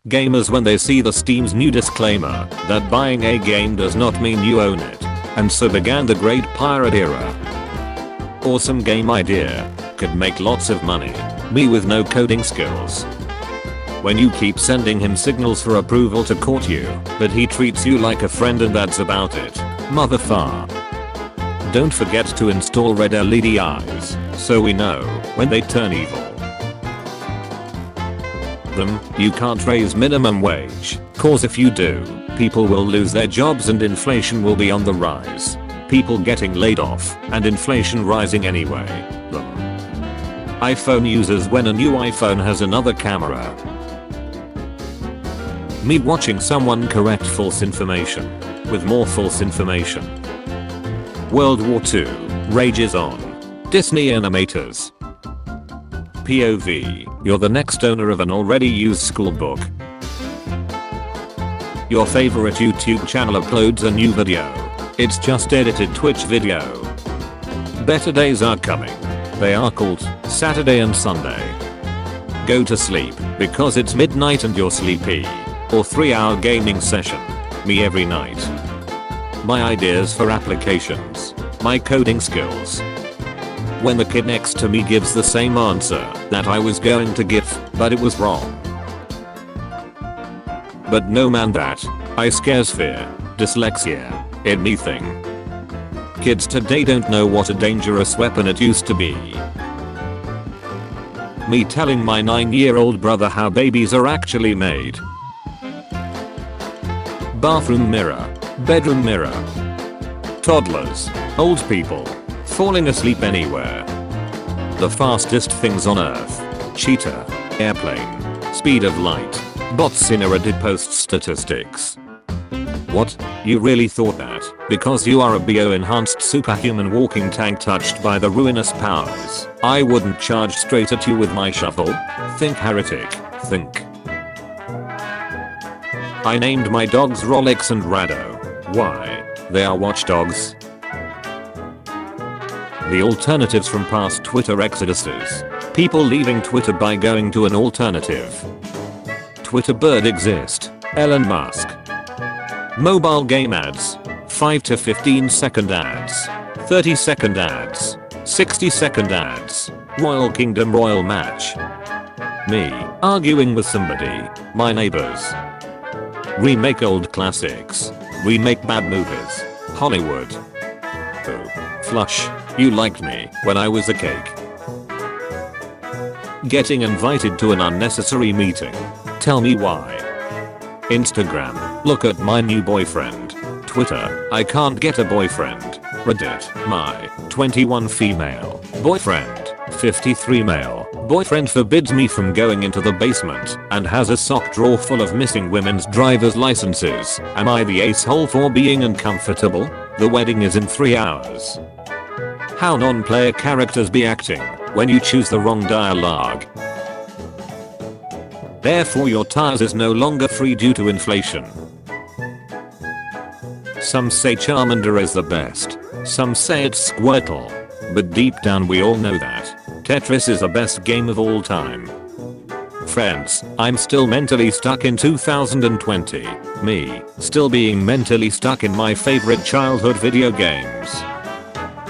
Gamers when they see the Steam's new disclaimer that buying a game does not mean you own it. And so began the Great Pirate Era. Awesome game idea. Could make lots of money. Me with no coding skills. When you keep sending him signals for approval to court you, but he treats you like a friend and that's about it. Motherfucker. Don't forget to install red LED eyes, so we know when they turn evil. You can't raise minimum wage, cause if you do, people will lose their jobs and inflation will be on the rise. People getting laid off, and inflation rising anyway. iPhone users when a new iPhone has another camera. Me watching someone correct false information with more false information. World War II rages on. Disney animators. POV, you're the next owner of an already used school book. Your favorite YouTube channel uploads a new video. It's just edited Twitch video. Better days are coming. They are called Saturday and Sunday. Go to sleep because it's midnight and you're sleepy. Or 3-hour gaming session. Me every night. My ideas for applications. My coding skills. When the kid next to me gives the same answer that I was going to give, but it was wrong. But no man that I scares fear, dyslexia, anything. Kids today don't know what a dangerous weapon it used to be. Me telling my 9-year-old brother how babies are actually made. Bathroom mirror, bedroom mirror. Toddlers, old people, falling asleep anywhere. The fastest things on earth. Cheetah, airplane, speed of light, bots in a Reddit post statistics. What? You really thought that? Because you are a bio-enhanced superhuman walking tank touched by the ruinous powers, I wouldn't charge straight at you with my shovel? Think heretic, think. I named my dogs Rolex and Rado. Why? They are watchdogs. The alternatives from past Twitter exoduses. People leaving Twitter by going to an alternative. Twitter bird exist. Elon Musk. Mobile game ads. 5 to 15 second ads. 30 second ads. 60 second ads. Royal Kingdom royal match. Me arguing with somebody. My neighbors. Remake old classics. Remake bad movies. Hollywood. Oh. Flush. You liked me when I was a cake. Getting invited to an unnecessary meeting. Tell me why. Instagram. Look at my new boyfriend. Twitter. I can't get a boyfriend. Reddit. My 21 female boyfriend. 53 male boyfriend forbids me from going into the basement and has a sock drawer full of missing women's driver's licenses. Am I the asshole for being uncomfortable? The wedding is in 3 hours. How non-player characters be acting when you choose the wrong dialogue. Therefore your tires is no longer free due to inflation. Some say Charmander is the best. Some say it's Squirtle. But deep down we all know that Tetris is the best game of all time. Friends, I'm still mentally stuck in 2020. Me, still being mentally stuck in my favorite childhood video games.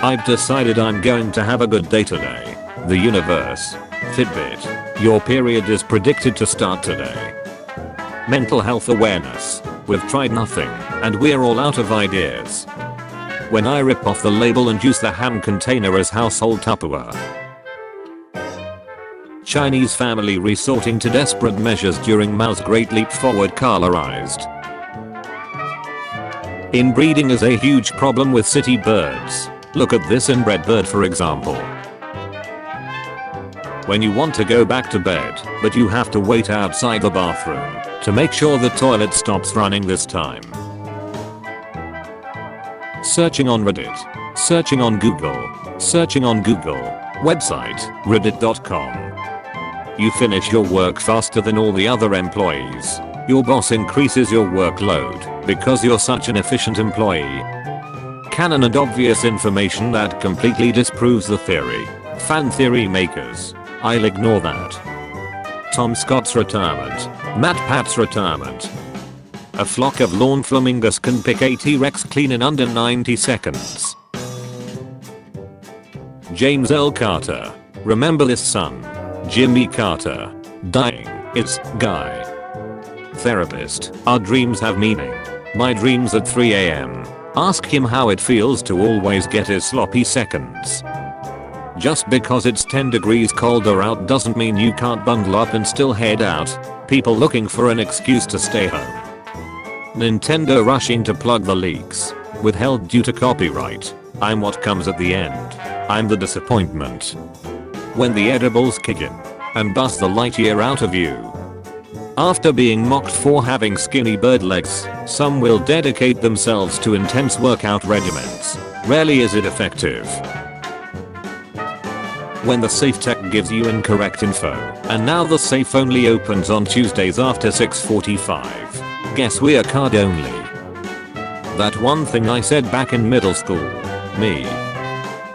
I've decided I'm going to have a good day today. The universe. Fitbit. Your period is predicted to start today. Mental health awareness. We've tried nothing, and we're all out of ideas. When I rip off the label and use the ham container as household Tupperware. Chinese family resorting to desperate measures during Mao's Great Leap Forward colorized. Inbreeding is a huge problem with city birds. Look at this inbred bird for example. When you want to go back to bed, but you have to wait outside the bathroom to make sure the toilet stops running this time. Searching on Reddit. Searching on Google. Searching on Google. Website, reddit.com. You finish your work faster than all the other employees. Your boss increases your workload because you're such an efficient employee. Canon and obvious information that completely disproves the theory. Fan theory makers. I'll ignore that. Tom Scott's retirement. Matt Pat's retirement. A flock of lawn flamingos can pick a T-Rex clean in under 90 seconds. James L. Carter. Remember this son. Jimmy Carter. Dying. It's Guy. Therapist. Our dreams have meaning. My dreams at 3 AM. Ask him how it feels to always get his sloppy seconds. Just because it's 10 degrees colder out doesn't mean you can't bundle up and still head out. People looking for an excuse to stay home. Nintendo rushing to plug the leaks. Withheld due to copyright. I'm what comes at the end. I'm the disappointment. When the edibles kick in and bust the light year out of you. After being mocked for having skinny bird legs, some will dedicate themselves to intense workout regimens. Rarely is it effective. When the safe tech gives you incorrect info, and now the safe only opens on Tuesdays after 6:45. Guess we're card only. That one thing I said back in middle school. Me.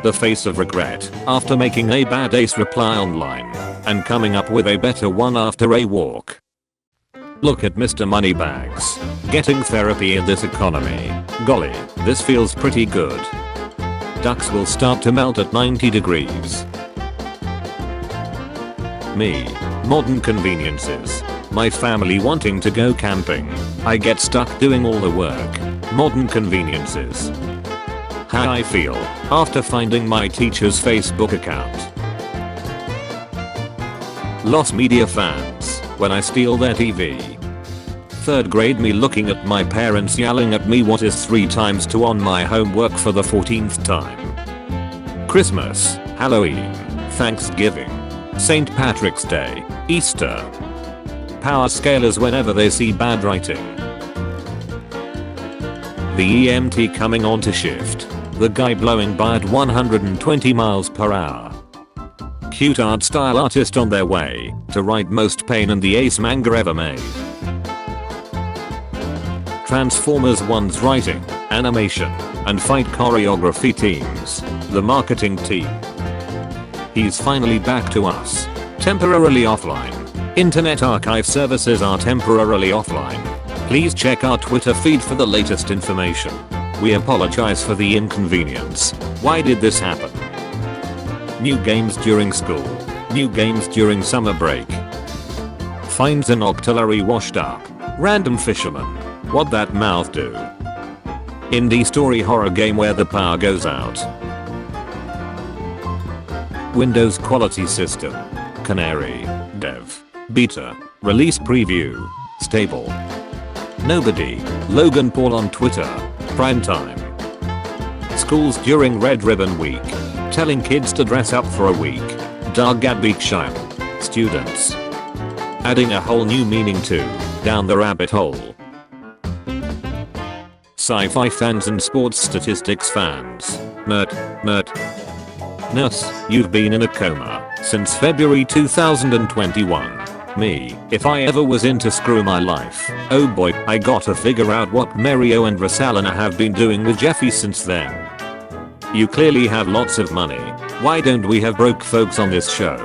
The face of regret after making a bad ace reply online and coming up with a better one after a walk. Look at Mr. Moneybags. Getting therapy in this economy. Golly, this feels pretty good. Ducks will start to melt at 90 degrees. Me. Modern conveniences. My family wanting to go camping. I get stuck doing all the work. Modern conveniences. How I feel after finding my teacher's Facebook account. Lost media fans when I steal their TV. 3rd grade me looking at my parents yelling at me what is 3 times 2 on my homework for the 14th time. Christmas, Halloween, Thanksgiving, St. Patrick's Day, Easter. Power scalers whenever they see bad writing. The EMT coming on to shift. The guy blowing by at 120 miles per hour. Cute art style artist on their way to write most pain in the ace manga ever made. Transformers 1's writing, animation, and fight choreography teams. The marketing team. He's finally back to us. Temporarily offline. Internet archive services are temporarily offline. Please check our Twitter feed for the latest information. We apologize for the inconvenience. Why did this happen? New games during school. New games during summer break. Finds an octillery washed up. Random fisherman. What that mouth do? Indie story horror game where the power goes out. Windows quality system. Canary. Dev. Beta. Release preview. Stable. Nobody. Logan Paul on Twitter. Prime time. Schools during Red Ribbon Week. Telling kids to dress up for a week. Dargadbeekshire. Students. Adding a whole new meaning to down the rabbit hole. Sci-fi fans and sports statistics fans. Nurse, you've been in a coma since February 2021. Me, if I ever was into screw my life, oh boy, I gotta figure out what Mario and Rosalina have been doing with Jeffy since then. You clearly have lots of money. Why don't we have broke folks on this show?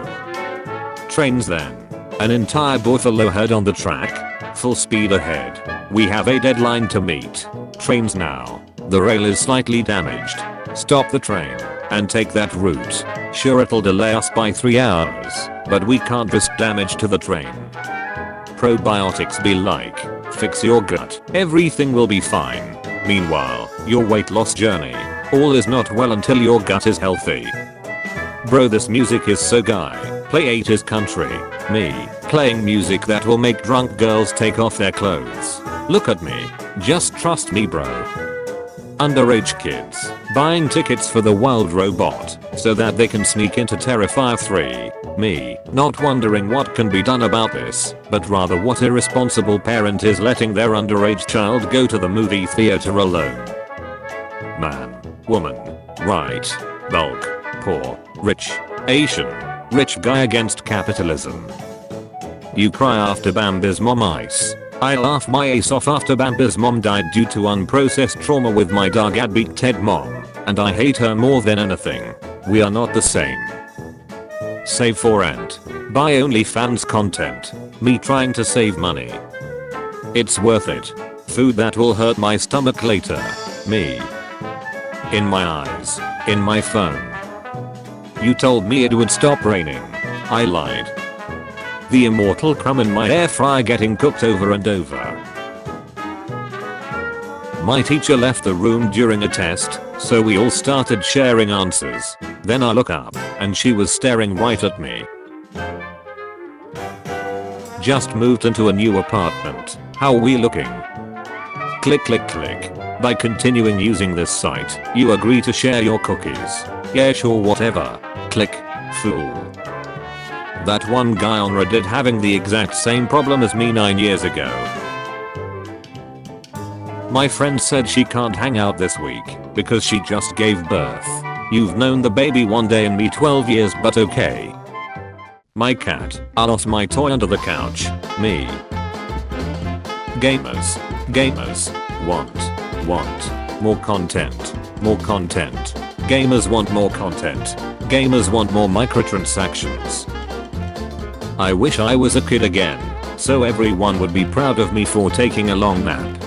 Trains then. An entire buffalo herd on the track. Full speed ahead. We have a deadline to meet. Trains now. The rail is slightly damaged. Stop the train and take that route. Sure, it'll delay us by 3 hours, but we can't risk damage to the train. Probiotics be like, fix your gut. Everything will be fine. Meanwhile, your weight loss journey. All is not well until your gut is healthy. Bro, this music is so guy. Play 80s country. Me, playing music that will make drunk girls take off their clothes. Look at me. Just trust me, bro. Underage kids buying tickets for the Wild Robot so that they can sneak into Terrifier 3. Me, not wondering what can be done about this, but rather what irresponsible parent is letting their underage child go to the movie theater alone. Man, woman, right, bulk, poor, rich, Asian, rich guy against capitalism. You cry after Bambi's mom ice. I laugh my ace off after Bambi's mom died due to unprocessed trauma with my Dargadbeek Ted mom, and I hate her more than anything. We are not the same. Save for Ant. Buy OnlyFans content. Me trying to save money. It's worth it. Food that will hurt my stomach later. Me. In my eyes. In my phone. You told me it would stop raining. I lied. The immortal crumb in my air fryer getting cooked over and over. My teacher left the room during a test, so we all started sharing answers. Then I look up, and she was staring right at me. Just moved into a new apartment. How are we looking? Click click click. By continuing using this site, you agree to share your cookies. Yeah sure whatever. Click. Fool. That one guy on Reddit having the exact same problem as me 9 years ago. My friend said she can't hang out this week because she just gave birth. You've known the baby one day and me 12 years but okay. My cat. I lost my toy under the couch. Me. Gamers. Gamers. Want more content. More content. Gamers want more content. Gamers want more microtransactions. I wish I was a kid again, so everyone would be proud of me for taking a long nap.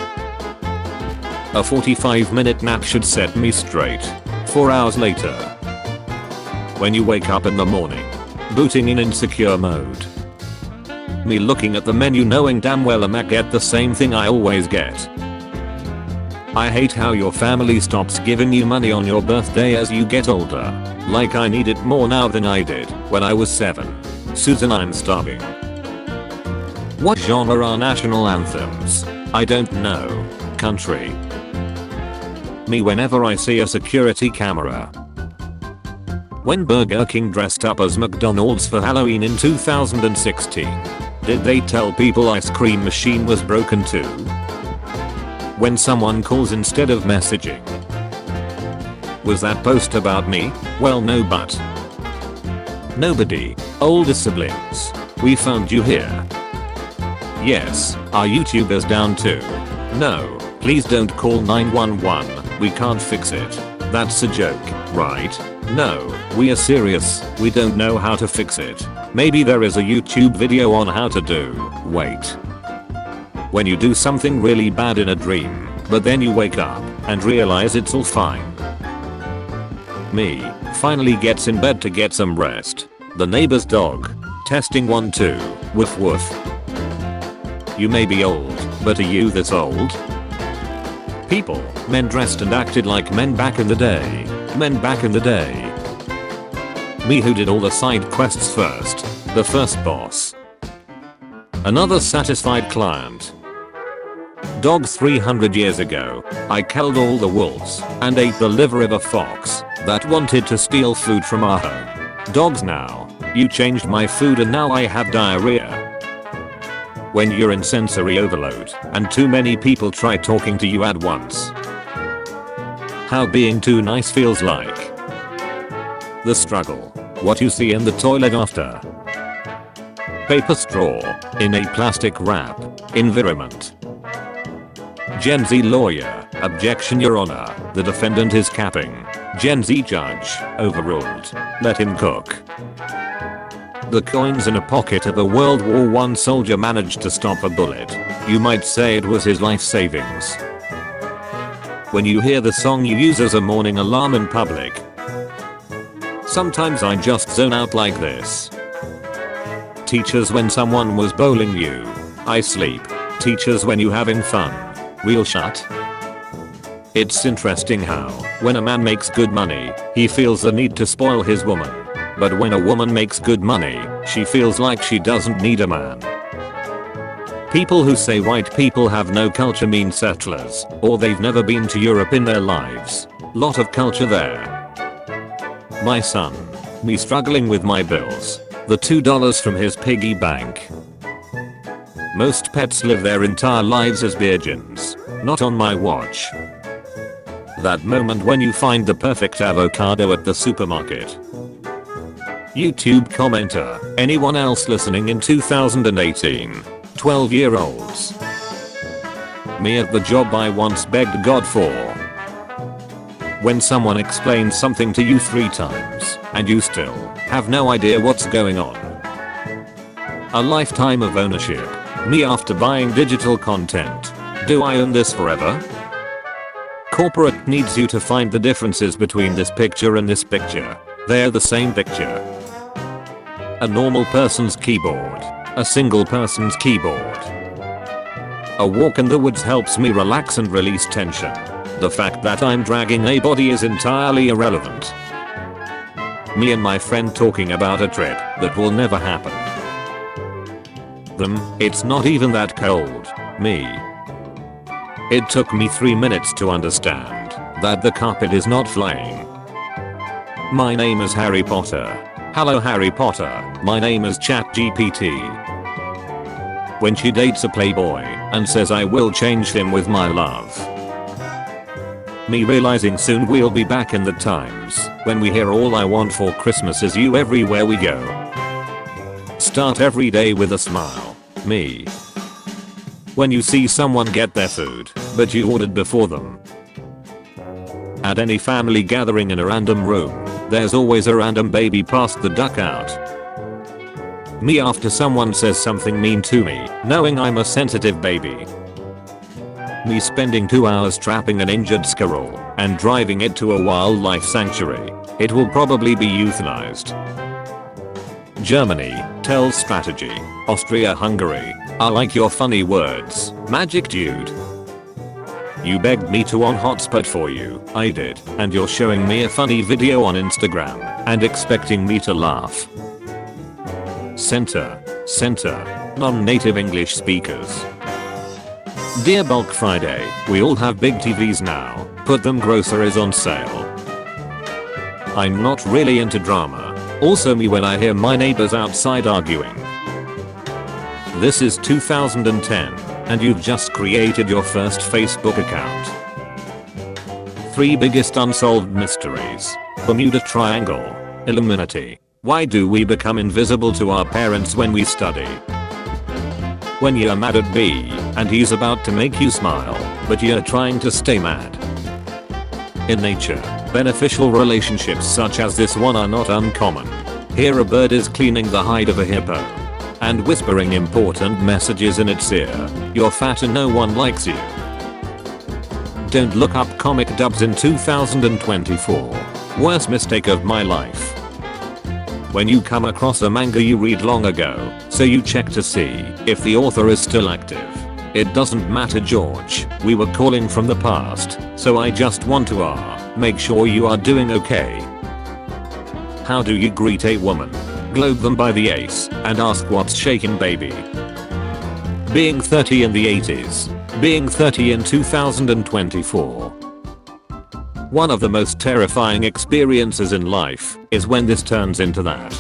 A 45-minute nap should set me straight. 4 hours later. When you wake up in the morning, booting in insecure mode. Me looking at the menu knowing damn well I might get the same thing I always get. I hate how your family stops giving you money on your birthday as you get older. Like I need it more now than I did when I was 7. Susan, I'm starving. What genre are national anthems? I don't know. Country. Me whenever I see a security camera. When Burger King dressed up as McDonald's for Halloween in 2016, did they tell people ice cream machine was broken too? When someone calls instead of messaging. Was that post about me? Well no but. Nobody. Older siblings. We found you here. Yes, our YouTube is down too. No, please don't call 911, we can't fix it. That's a joke, right? No, we are serious, we don't know how to fix it. Maybe there is a YouTube video on how to do. Wait. When you do something really bad in a dream, but then you wake up and realize it's all fine. Me finally gets in bed to get some rest. The neighbor's dog. Testing 1 2. Woof woof. You may be old, but are you this old? People, men dressed and acted like men back in the day. Men back in the day. Me who did all the side quests first. The first boss. Another satisfied client. Dog 300 years ago, I killed all the wolves and ate the liver of a fox that wanted to steal food from our home. Dogs now. You changed my food and now I have diarrhea. When you're in sensory overload and too many people try talking to you at once. How being too nice feels like. The struggle. What you see in the toilet after. Paper straw in a plastic wrap. Environment. Gen Z lawyer. Objection your honor. The defendant is capping. Gen Z judge. Overruled. Let him cook. The coins in a pocket of a World War I soldier managed to stop a bullet. You might say it was his life savings. When you hear the song you use as a morning alarm in public. Sometimes I just zone out like this. Teachers when someone was bowling you. I sleep. Teachers when you having fun. Real shut. It's interesting how, when a man makes good money, he feels the need to spoil his woman. But when a woman makes good money, she feels like she doesn't need a man. People who say white people have no culture mean settlers, or they've never been to Europe in their lives. Lot of culture there. My son. Me struggling with my bills. The $2 from his piggy bank. Most pets live their entire lives as virgins. Not on my watch. That moment when you find the perfect avocado at the supermarket. YouTube commenter. Anyone else listening in 2018? 12-year-olds. Me at the job I once begged God for. When someone explains something to you 3 times and you still have no idea what's going on. A lifetime of ownership. Me after buying digital content. Do I own this forever? Corporate needs you to find the differences between this picture and this picture. They're the same picture. A normal person's keyboard. A single person's keyboard. A walk in the woods helps me relax and release tension. The fact that I'm dragging a body is entirely irrelevant. Me and my friend talking about a trip that will never happen. It's not even that cold. Me. It took me 3 minutes to understand that the carpet is not flying. My name is Harry Potter. Hello Harry Potter, my name is ChatGPT. When she dates a playboy and says I will change him with my love. Me realizing soon we'll be back in the times when we hear all I want for Christmas is you everywhere we go. Start every day with a smile. Me. When you see someone get their food, but you ordered before them. At any family gathering in a random room, there's always a random baby past the duck out. Me after someone says something mean to me, knowing I'm a sensitive baby. Me spending 2 hours trapping an injured squirrel and driving it to a wildlife sanctuary. It will probably be euthanized. Germany, tells strategy. Austria-Hungary, I like your funny words, Magic Dude. You begged me to on hotspot for you, I did, and you're showing me a funny video on Instagram and expecting me to laugh. Center, non-native English speakers. Dear Bulk Friday, we all have big TVs now, put them groceries on sale. I'm not really into drama. Also me when I hear my neighbors outside arguing. This is 2010 and you've just created your first Facebook account. 3 biggest unsolved mysteries. Bermuda Triangle. Illuminati. Why do we become invisible to our parents when we study? When you're mad at B and he's about to make you smile, but you're trying to stay mad. In nature, beneficial relationships such as this one are not uncommon. Here a bird is cleaning the hide of a hippo and whispering important messages in its ear. You're fat and no one likes you. Don't look up comic dubs in 2024. Worst mistake of my life. When you come across a manga you read long ago, so you check to see if the author is still active. It doesn't matter George, we were calling from the past, so I just want to make sure you are doing okay. How do you greet a woman? Globe them by the ace and ask what's shaking baby. Being 30 in the 80s. Being 30 in 2024. One of the most terrifying experiences in life is when this turns into that.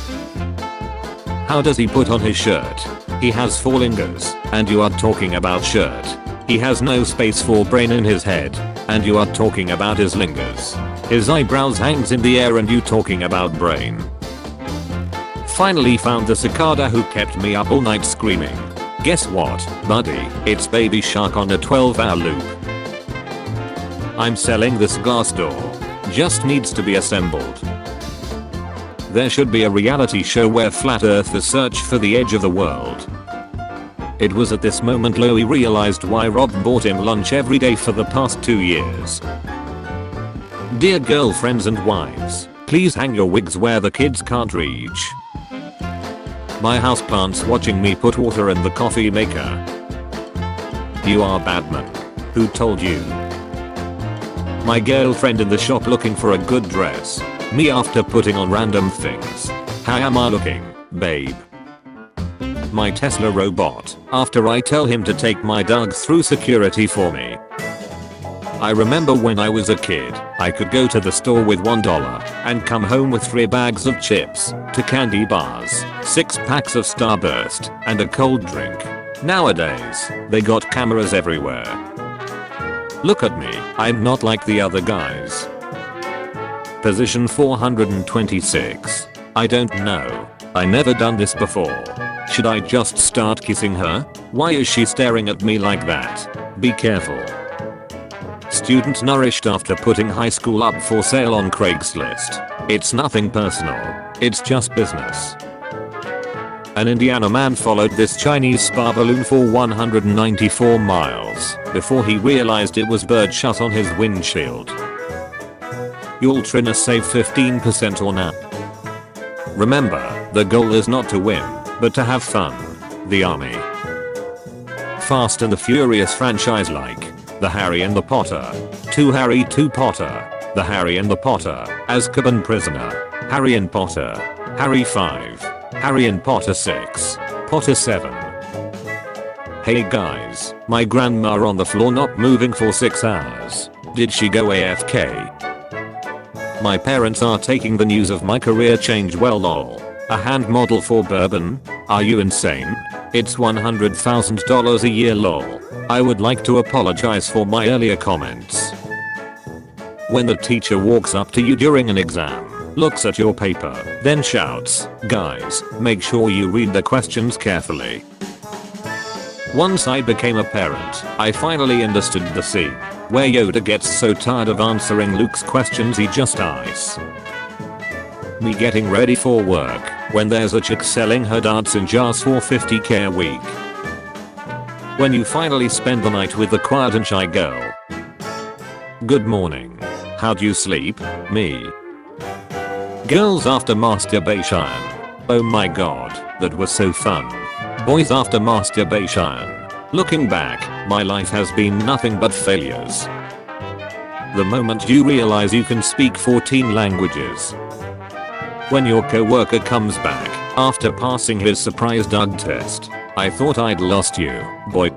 How does he put on his shirt? He has 4 lingers, and you are talking about shirt. He has no space for brain in his head, and you are talking about his lingers. His eyebrows hangs in the air and you talking about brain. Finally found the cicada who kept me up all night screaming. Guess what, buddy? It's Baby Shark on a 12-hour loop. I'm selling this glass door. Just needs to be assembled. There should be a reality show where flat earthers search for the edge of the world. It was at this moment Louie realized why Rob bought him lunch every day for the past 2 years. Dear girlfriends and wives, please hang your wigs where the kids can't reach. My houseplant's watching me put water in the coffee maker. You are Batman. Who told you? My girlfriend in the shop looking for a good dress. Me after putting on random things. How am I looking, babe? My Tesla robot after I tell him to take my dog through security for me. I remember when I was a kid, I could go to the store with $1 and come home with 3 bags of chips, 2 candy bars, 6 packs of Starburst, and a cold drink. Nowadays, they got cameras everywhere. Look at me, I'm not like the other guys. Position 426. I don't know. I never done this before. Should I just start kissing her? Why is she staring at me like that? Be careful. Student nourished after putting high school up for sale on Craigslist. It's nothing personal. It's just business. An Indiana man followed this Chinese spa balloon for 194 miles before he realized it was birdshot on his windshield. You'll try save 15% or not. Remember, the goal is not to win, but to have fun. The Army. Fast and the Furious franchise like The Harry and the Potter, 2 Harry 2 Potter, The Harry and the Potter, Azkaban Prisoner, Harry and Potter, Harry 5, Harry and Potter 6, Potter 7. Hey guys, my grandma on the floor not moving for 6 hours. Did she go AFK? My parents are taking the news of my career change well lol. A hand model for bourbon? Are you insane? It's $100,000 a year lol. I would like to apologize for my earlier comments. When the teacher walks up to you during an exam, looks at your paper, then shouts, "Guys, make sure you read the questions carefully." Once I became a parent, I finally understood the scene where Yoda gets so tired of answering Luke's questions he just ice. Me getting ready for work when there's a chick selling her darts in jars for 50k a week. When you finally spend the night with the quiet and shy girl. Good morning. How'd you sleep? Me. Girls after masturbation. Oh my god, that was so fun. Boys after masturbation. Looking back, my life has been nothing but failures. The moment you realize you can speak 14 languages. When your coworker comes back after passing his surprise drug test. I thought I'd lost you, boy.